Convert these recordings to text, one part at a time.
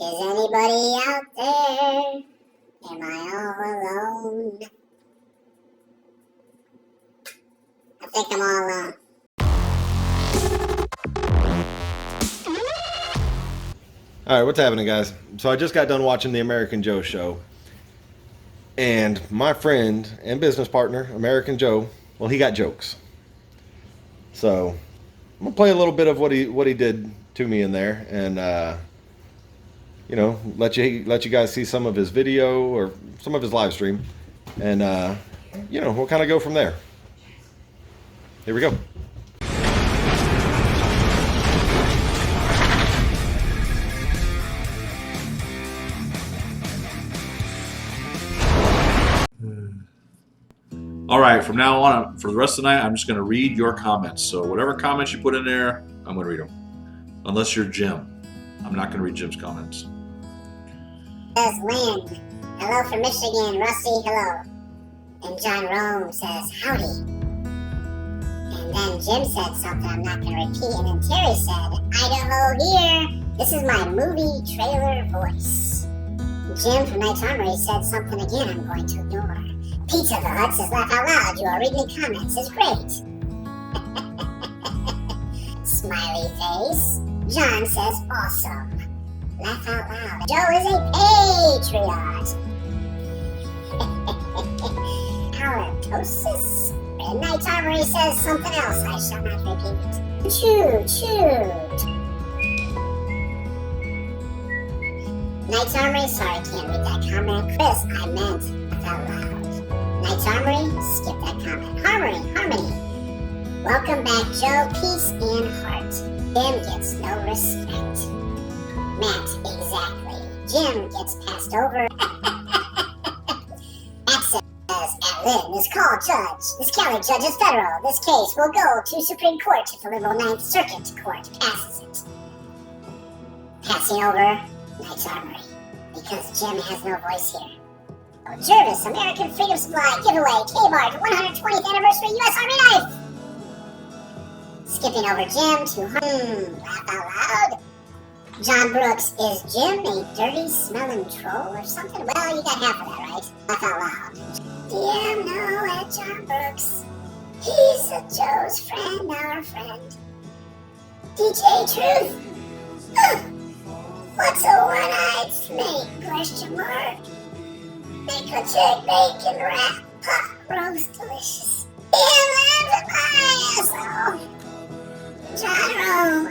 Is anybody out there? Am I all alone? I think I'm all alone. All right, what's happening, guys? So I just got done watching the American Joe show, and my friend and business partner, American Joe, well, he got jokes. So I'm gonna play a little bit of what he did to me in there, and let you guys see some of his video or some of his live stream, and we'll kind of go from there. Here we go. All right, from now on, for the rest of the night, I'm just going to read your comments. So whatever comments you put in there, I'm going to read them. Unless you're Jim. I'm not going to read Jim's comments. Says Lynn, hello from Michigan. Rusty, hello. And John Rome says, howdy. And then Jim said something I'm not going to repeat. And then Terry said, Idaho here. This is my movie trailer voice. Jim from Knight's Armory said something again I'm going to ignore. Pizza the Hut says, laugh out loud. You are reading the comments. It's great. Smiley face. John says, awesome. Laugh out loud. Joe is a patriot. Halitosis. And Knight's Armory says something else. I shall not repeat. Choo. Knight's Armory, sorry, can't read that comment. Chris, I meant laugh out loud. Knight's Armory, skip that comment. Harmony. Welcome back, Joe. Peace and heart. Jim gets no respect. Matt, exactly. Jim gets passed over. Matt says, at Lynn, this county judge is federal. This case will go to Supreme Court if the liberal Ninth Circuit Court passes it. Passing over Knight's Armory, because Jim has no voice here. Jervis, American Freedom Supply giveaway, K-Mart, 120th anniversary U.S. Army knife. Skipping over Jim to laugh out loud. John Brooks, is Jim a dirty smelling troll or something? Well, you got half of that right. Laugh out loud. DM no at John Brooks. He's a Joe's friend, our friend. DJ Truth. What's a one-eyed snake? Question mark. Make a chick bacon wrap pot roast delicious. John Rome,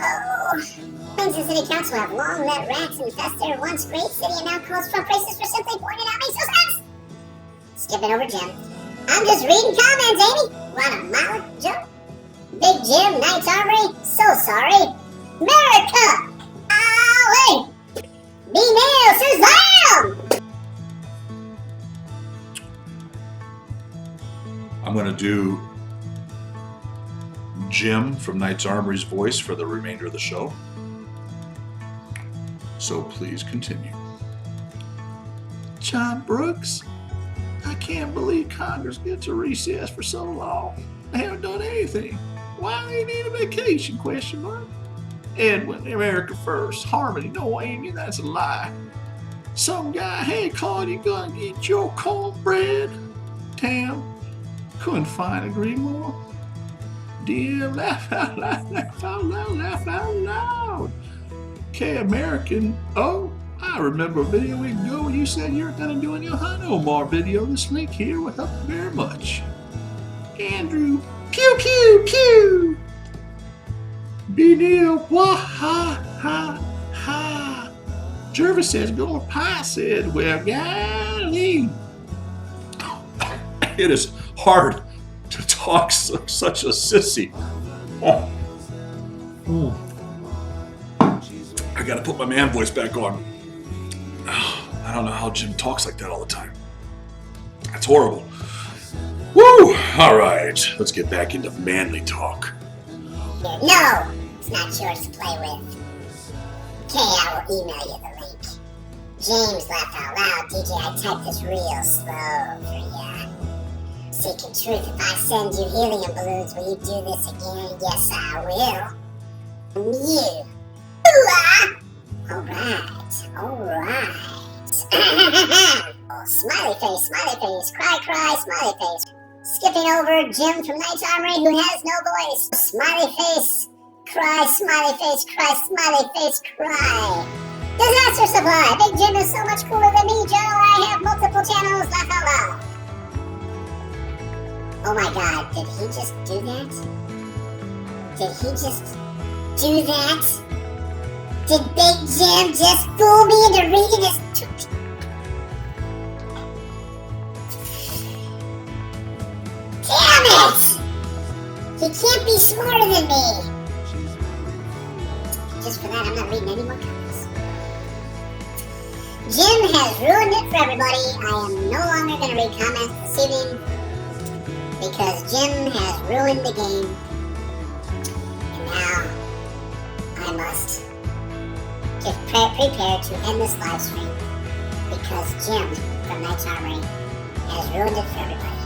Friends and city council have long let rats infest their once great city and now calls Trump racist for simply pointing out makes no sense. Skipping over Jim. I'm just reading comments, Amy. Want a mallet joke? Big Jim, Knight's Armory, so sorry. America! Ollie! B-Nail, Shazam! I'm going to do Jim from Knight's Armory's voice for the remainder of the show. So please continue. John Brooks, I can't believe Congress gets a recess for so long. They haven't done anything. Why do they need a vacation? Question mark. Edwin, America First. Harmony, no, Amy, that's a lie. Some guy, hey, Claude, you gonna get your cornbread? Tam, couldn't find a green more. Dear, laugh out loud, laugh out loud, laugh out loud. Okay, American, oh, I remember a video week ago when you said you were going to do a new Omar video. This link here will help very much. Andrew, pew, pew, pew. B-Neil, wah, ha, ha, ha. Jervis says, Gold Pie said, well, golly. It is hard to talk such a sissy. I gotta put my man voice back on. I don't know how Jim talks like that all the time. That's horrible. Woo! All right, let's get back into manly talk. No, it's not yours to play with. Okay, I will email you the link. James laughed out loud. DJ, I typed this real slow for ya. Seeking truth, if I send you helium balloons, will you do this again? Yes, I will. You. Alright. Alright. Smiley face, cry, smiley face. Skipping over Jim from Knight's Armory who has no voice. Smiley face, cry, smiley face, cry. Disaster Supply. Big Jim is so much cooler than me, Joe. I have multiple channels, laugh out loud. Oh my god, did he just do that? Did he just do that? Did Big Jim just fool me into reading his... Damn it! He can't be smarter than me. Just for that, I'm not reading any more comments. Jim has ruined it for everybody. I am no longer going to read comments this evening because Jim has ruined the game. And now I must get prepared to end this live stream because Jim from Knight's Armory has ruined it for everybody.